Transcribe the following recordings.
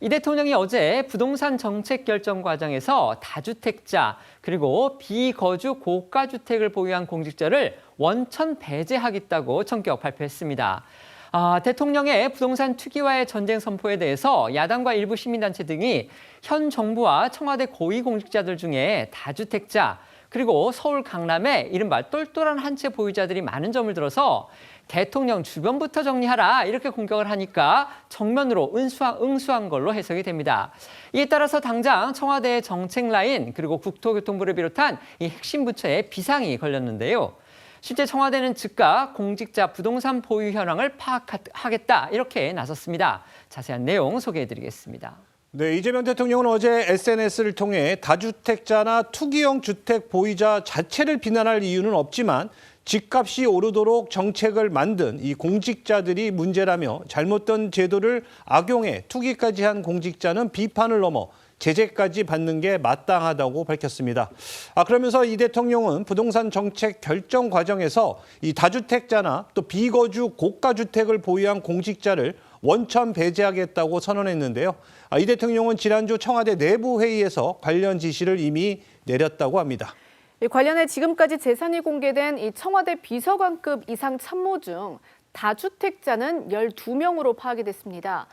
이 대통령이 어제 부동산 정책 결정 과정에서 다주택자 그리고 비거주 고가주택을 보유한 공직자를 원천 배제하겠다고 전격 발표했습니다. 대통령의 부동산 투기와의 전쟁 선포에 대해서 야당과 일부 시민단체 등이 현 정부와 청와대 고위공직자들 중에 다주택자 그리고 서울 강남에 이른바 똘똘한 한 채 보유자들이 많은 점을 들어서 대통령 주변부터 정리하라 이렇게 공격을 하니까 정면으로 응수한 걸로 해석이 됩니다. 이에 따라서 당장 청와대의 정책 라인 그리고 국토교통부를 비롯한 이 핵심 부처에 비상이 걸렸는데요. 실제 청와대는 즉각 공직자 부동산 보유 현황을 파악하겠다 이렇게 나섰습니다. 자세한 내용 소개해드리겠습니다. 네, 이재명 대통령은 어제 SNS를 통해 다주택자나 투기형 주택 보유자 자체를 비난할 이유는 없지만 집값이 오르도록 정책을 만든 이 공직자들이 문제라며 잘못된 제도를 악용해 투기까지 한 공직자는 비판을 넘어 제재까지 받는 게 마땅하다고 밝혔습니다. 그러면서 이 대통령은 부동산 정책 결정 과정에서 이 다주택자나 또 비거주 고가주택을 보유한 공직자를 원천 배제하겠다고 선언했는데요. 이 대통령은 지난주 청와대 내부 회의에서 관련 지시를 이미 내렸다고 합니다. 관련해 지금까지 재산이 공개된 이 청와대 비서관급 이상 참모 중 다주택자는 12명으로 파악이 됐습니다.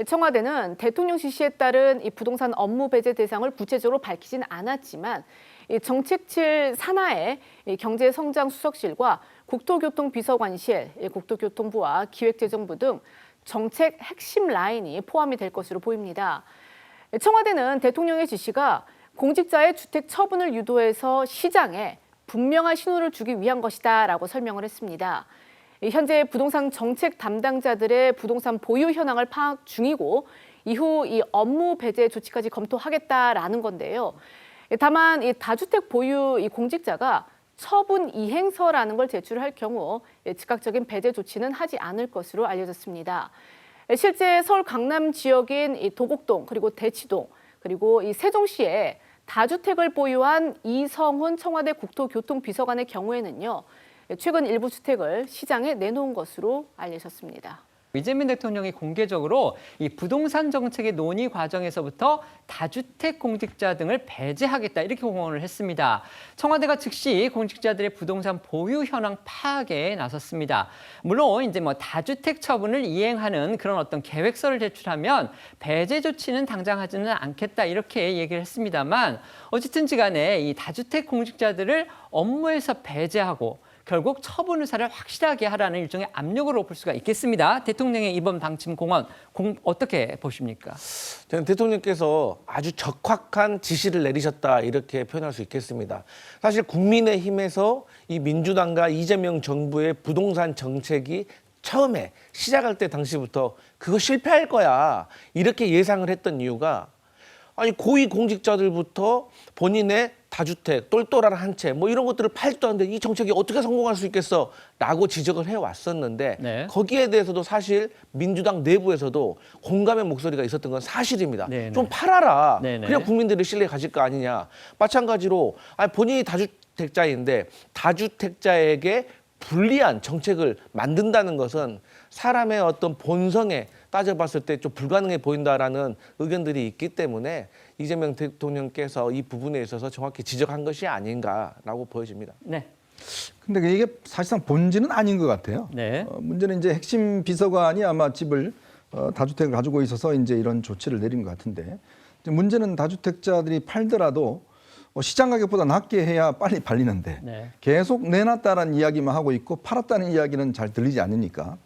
청와대는 대통령 지시에 따른 이 부동산 업무 배제 대상을 구체적으로 밝히진 않았지만 이 정책실 산하의 경제성장수석실과 국토교통비서관실, 국토교통부와 기획재정부 등 정책 핵심 라인이 포함이 될 것으로 보입니다. 청와대는 대통령의 지시가 공직자의 주택 처분을 유도해서 시장에 분명한 신호를 주기 위한 것이다라고 설명을 했습니다. 현재 부동산 정책 담당자들의 부동산 보유 현황을 파악 중이고 이후 이 업무 배제 조치까지 검토하겠다라는 건데요. 다만 이 다주택 보유 이 공직자가 처분 이행서라는 걸 제출할 경우 즉각적인 배제 조치는 하지 않을 것으로 알려졌습니다. 실제 서울 강남 지역인 이 도곡동 그리고 대치동 그리고 이 세종시에 다주택을 보유한 이성훈 청와대 국토교통비서관의 경우에는요. 최근 일부 주택을 시장에 내놓은 것으로 알려졌습니다. 이재명 대통령이 공개적으로 이 부동산 정책의 논의 과정에서부터 다주택 공직자 등을 배제하겠다 이렇게 공언을 했습니다. 청와대가 즉시 공직자들의 부동산 보유 현황 파악에 나섰습니다. 물론 이제 다주택 처분을 이행하는 그런 어떤 계획서를 제출하면 배제 조치는 당장 하지는 않겠다 이렇게 얘기를 했습니다만 어쨌든지 간에 이 다주택 공직자들을 업무에서 배제하고 결국 처분 의사를 확실하게 하라는 일종의 압력으로 볼 수가 있겠습니다. 대통령의 이번 방침 공언 어떻게 보십니까? 저는 대통령께서 아주 적확한 지시를 내리셨다 이렇게 표현할 수 있겠습니다. 사실 국민의힘에서 이 민주당과 이재명 정부의 부동산 정책이 처음에 시작할 때 당시부터 그거 실패할 거야 이렇게 예상을 했던 이유가 아니 고위공직자들부터 본인의 다주택, 똘똘한 한 채 뭐 이런 것들을 팔지도 않는데 이 정책이 어떻게 성공할 수 있겠어? 라고 지적을 해왔었는데 네. 거기에 대해서도 사실 민주당 내부에서도 공감의 목소리가 있었던 건 사실입니다. 네네. 좀 팔아라. 네네. 그래야 국민들이 신뢰 가질 거 아니냐. 마찬가지로 아니 본인이 다주택자인데 다주택자에게 불리한 정책을 만든다는 것은 사람의 어떤 본성에 따져봤을 때 좀 불가능해 보인다라는 의견들이 있기 때문에 이재명 대통령께서 이 부분에 있어서 정확히 지적한 것이 아닌가라고 보여집니다. 네. 근데 이게 사실상 본질은 아닌 것 같아요. 네. 문제는 이제 핵심 비서관이 아마 집을 다주택을 가지고 있어서 이제 이런 조치를 내린 것 같은데 이제 문제는 다주택자들이 팔더라도 시장 가격보다 낮게 해야 빨리 팔리는데 네. 계속 내놨다라는 이야기만 하고 있고 팔았다는 이야기는 잘 들리지 않으니까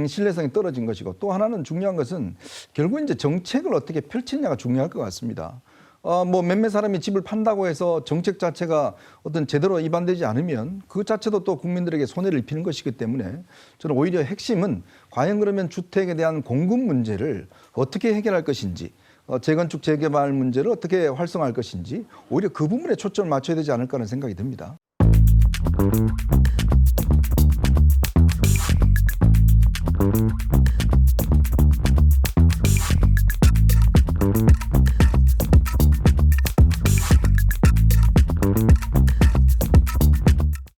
신뢰성이 떨어진 것이고 또 하나는 중요한 것은 결국 이제 정책을 어떻게 펼치느냐가 중요할 것 같습니다. 몇몇 사람이 집을 판다고 해서 정책 자체가 어떤 제대로 입안되지 않으면 그 자체도 또 국민들에게 손해를 입히는 것이기 때문에 저는 오히려 핵심은 과연 그러면 주택에 대한 공급 문제를 어떻게 해결할 것인지 재건축 재개발 문제를 어떻게 활성화할 것인지 오히려 그 부분에 초점을 맞춰야 되지 않을까 하는 생각이 듭니다.